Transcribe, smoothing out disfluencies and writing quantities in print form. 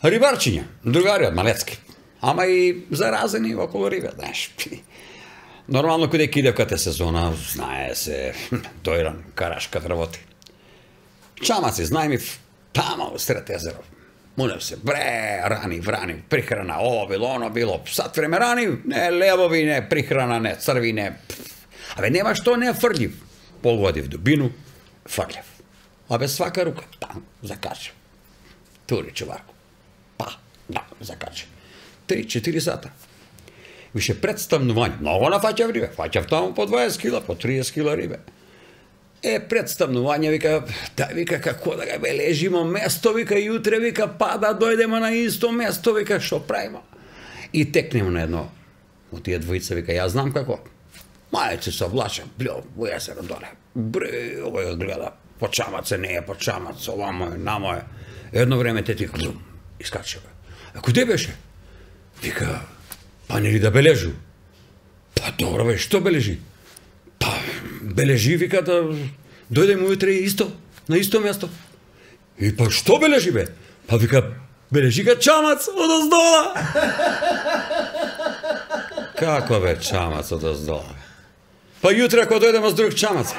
Ribarčinja, drugari od Malecki. Ама и заразени около риба, знаеш. Нормално каде кидевката сезона, знае се, дојран, карашкат работи. Чамаци, знајмив, тамо, сред езеро. Мунев се, бре, рани, врани, прихрана, ово било, оно било. Сад време рани, не левови, не прихрана, не црви, не... Абе, нема што не фрлив. Полгоди в дубину, фрлив. Абе, свака рука, там, закача. Тури чуварку. Па, да, закача. 3-4 сата. Више представнување. Много нафаќав рибе. Фаќав таму по 20 кила, по 30 кила рибе. Представнување, вика, да, вика, како да га бележимо место, вика, јутре, вика, па да дојдемо на исто место, вика, шо правимо. И текнемо на едно од тие двојца, вика, ја знам како. Мајци се влачам, блјо, во езеро доле. Бре, овој гледа, по чамаце не е, по чамац, овамо е, намо е. Едно време те ти глум, искачева. А куде беше? Вика, па нели да бележу? Па добро бе, што бележи? Па бележи, вика, да дојдем ујутре исто, на исто место. И па што бележи бе? Па вика, бележи га чамац од оздола. Како бе чамац од оздола? Па јутре ако дојдемо с друг чамац.